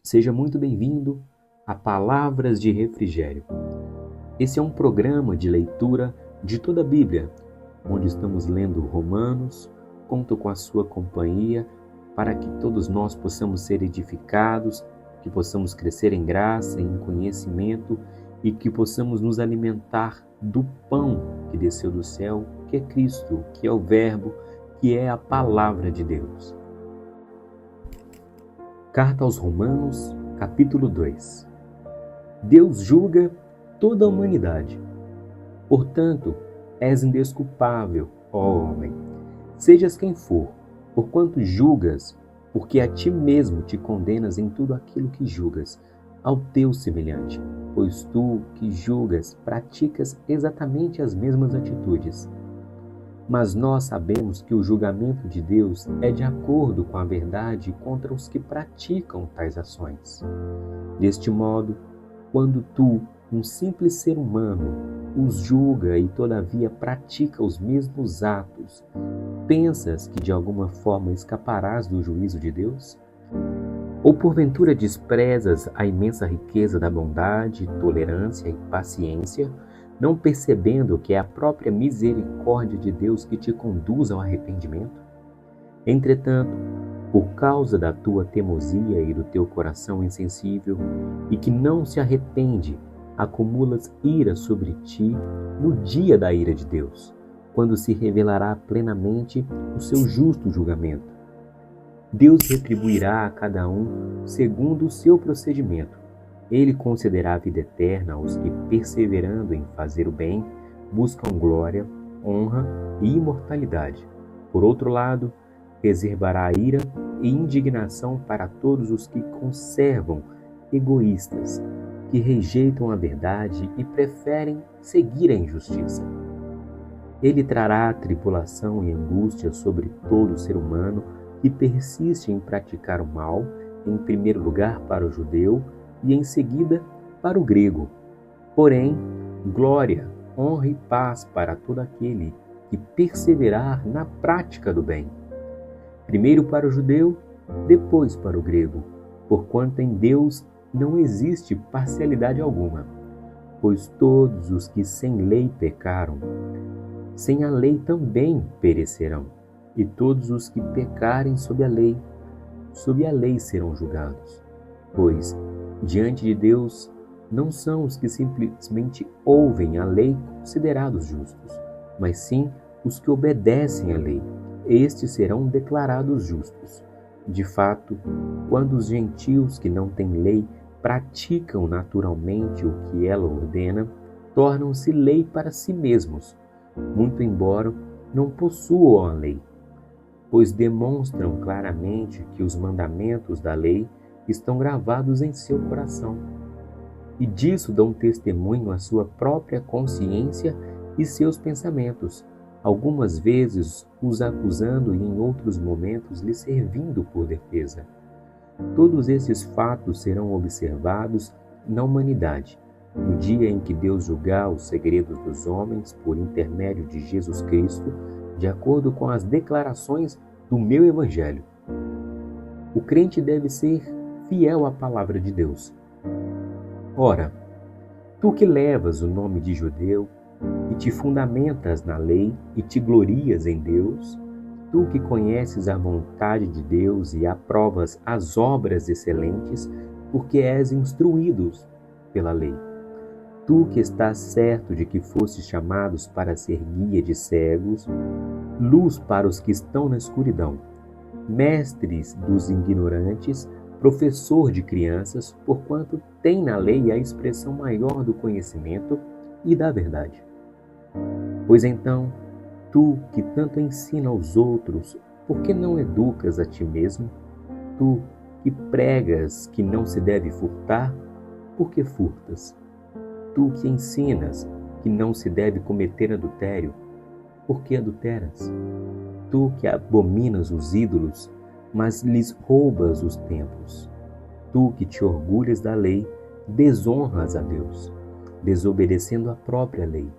Seja muito bem-vindo a Palavras de Refrigério. Esse é um programa de leitura de toda a Bíblia, onde estamos lendo Romanos. Conto com a sua companhia para que todos nós possamos ser edificados, que possamos crescer em graça, em conhecimento e que possamos nos alimentar do pão que desceu do céu, que é Cristo, que é o Verbo, que é a Palavra de Deus. Carta aos Romanos, capítulo 2. Deus julga toda a humanidade. Portanto, és indesculpável, ó homem, sejas quem for, porquanto julgas, porque a ti mesmo te condenas em tudo aquilo que julgas, ao teu semelhante, pois tu que julgas praticas exatamente as mesmas atitudes. Mas nós sabemos que o julgamento de Deus é de acordo com a verdade contra os que praticam tais ações. Deste modo, quando tu, um simples ser humano, os julga e todavia pratica os mesmos atos, pensas que de alguma forma escaparás do juízo de Deus? Ou porventura desprezas a imensa riqueza da bondade, tolerância e paciência, não percebendo que é a própria misericórdia de Deus que te conduz ao arrependimento? Entretanto, por causa da tua teimosia e do teu coração insensível, e que não se arrepende, acumulas ira sobre ti no dia da ira de Deus, quando se revelará plenamente o seu justo julgamento. Deus retribuirá a cada um segundo o seu procedimento. Ele concederá a vida eterna aos que, perseverando em fazer o bem, buscam glória, honra e imortalidade. Por outro lado, reservará a ira e indignação para todos os que conservam egoístas, que rejeitam a verdade e preferem seguir a injustiça. Ele trará tribulação e angústia sobre todo ser humano que persiste em praticar o mal, em primeiro lugar para o judeu e em seguida para o grego. Porém, glória, honra e paz para todo aquele que perseverar na prática do bem. Primeiro para o judeu, depois para o grego, porquanto em Deus não existe parcialidade alguma, pois todos os que sem lei pecaram, sem a lei também perecerão, e todos os que pecarem sob a lei serão julgados. Pois, diante de Deus, não são os que simplesmente ouvem a lei considerados justos, mas sim os que obedecem à lei. Estes serão declarados justos. De fato, quando os gentios que não têm lei praticam naturalmente o que ela ordena, tornam-se lei para si mesmos, muito embora não possuam a lei, pois demonstram claramente que os mandamentos da lei estão gravados em seu coração, e disso dão testemunho a sua própria consciência e seus pensamentos, algumas vezes os acusando e em outros momentos lhe servindo por defesa. Todos esses fatos serão observados na humanidade, no dia em que Deus julgar os segredos dos homens por intermédio de Jesus Cristo, de acordo com as declarações do meu Evangelho. O crente deve ser fiel à palavra de Deus. Ora, tu que levas o nome de judeu e te fundamentas na lei e te glorias em Deus, tu que conheces a vontade de Deus e aprovas as obras excelentes, porque és instruído pela lei. Tu que estás certo de que fostes chamados para ser guia de cegos, luz para os que estão na escuridão, mestres dos ignorantes, professor de crianças, porquanto tem na lei a expressão maior do conhecimento e da verdade. Pois então, tu que tanto ensina aos outros, por que não educas a ti mesmo? Tu que pregas que não se deve furtar, por que furtas? Tu que ensinas que não se deve cometer adultério, por que adulteras? Tu que abominas os ídolos, mas lhes roubas os templos. Tu que te orgulhas da lei, desonras a Deus, desobedecendo a própria lei.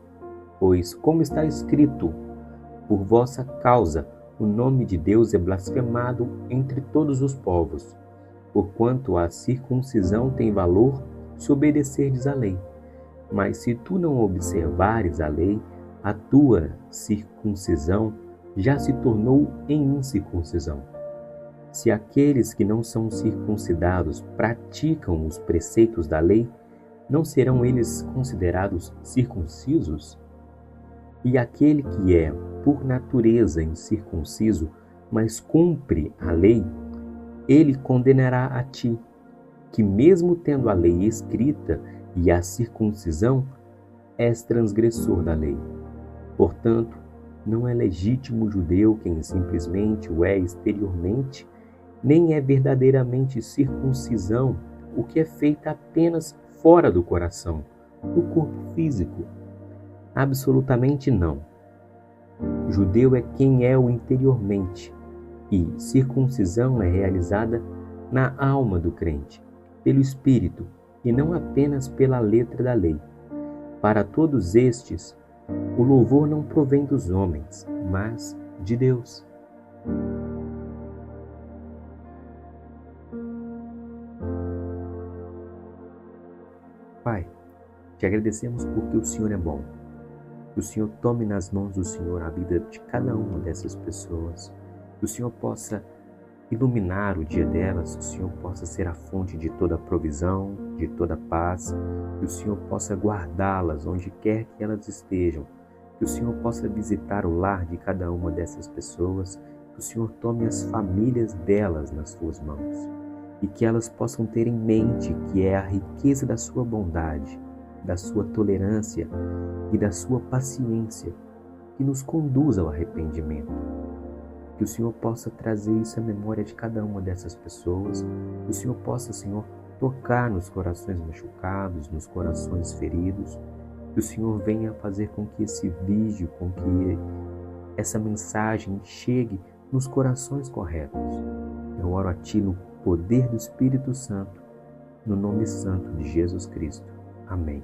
Pois, como está escrito, por vossa causa o nome de Deus é blasfemado entre todos os povos. porquanto a circuncisão tem valor se obedecerdes à lei. Mas se tu não observares a lei, a tua circuncisão já se tornou em incircuncisão. Se aqueles que não são circuncidados praticam os preceitos da lei, não serão eles considerados circuncisos? E aquele que é, por natureza, incircunciso, mas cumpre a lei, ele condenará a ti, que mesmo tendo a lei escrita e a circuncisão, és transgressor da lei. Portanto, não é legítimo judeu quem simplesmente o é exteriormente, nem é verdadeiramente circuncisão o que é feita apenas fora do coração, no corpo físico. Absolutamente não. Judeu é quem é o interiormente, e circuncisão é realizada na alma do crente, pelo Espírito, e não apenas pela letra da lei. Para todos estes, o louvor não provém dos homens, mas de Deus. Pai, te agradecemos porque o Senhor é bom. Que o Senhor tome nas mãos do Senhor a vida de cada uma dessas pessoas. Que o Senhor possa iluminar o dia delas, que o Senhor possa ser a fonte de toda provisão, de toda paz, que o Senhor possa guardá-las onde quer que elas estejam, que o Senhor possa visitar o lar de cada uma dessas pessoas, que o Senhor tome as famílias delas nas suas mãos e que elas possam ter em mente que é a riqueza da sua bondade, da sua tolerância e da sua paciência que nos conduz ao arrependimento. Que o Senhor possa trazer isso à memória de cada uma dessas pessoas, que o Senhor possa, Senhor, tocar nos corações machucados, nos corações feridos, que o Senhor venha fazer com que esse vídeo, com que essa mensagem chegue nos corações corretos. Eu oro a Ti no poder do Espírito Santo, no nome santo de Jesus Cristo. Amém.